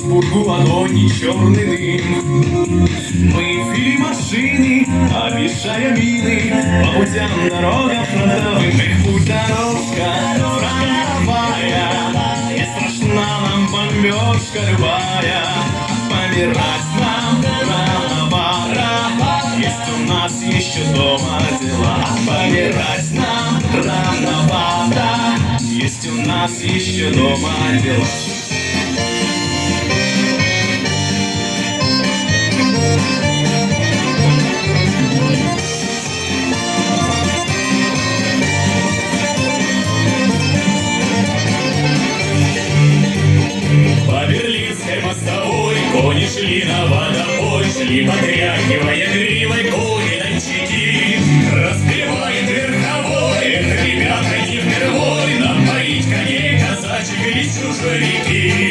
Пургу ладони черный дым. Мы вели машины, обещая мины по путям, дорогам фронтовым. Эх, путь дорожка фронтовая, не страшна нам бомбежка любая. Помирать нам рановато, есть у нас еще дома дела. Помирать нам рановато, есть у нас еще дома дела. По Берлинской мостовой кони шли на водопой, шли, потряхивая гривой кони-дончики. Распевает верховой: эх, ребята, не впервой нам поить коней казачьих из чужой реки.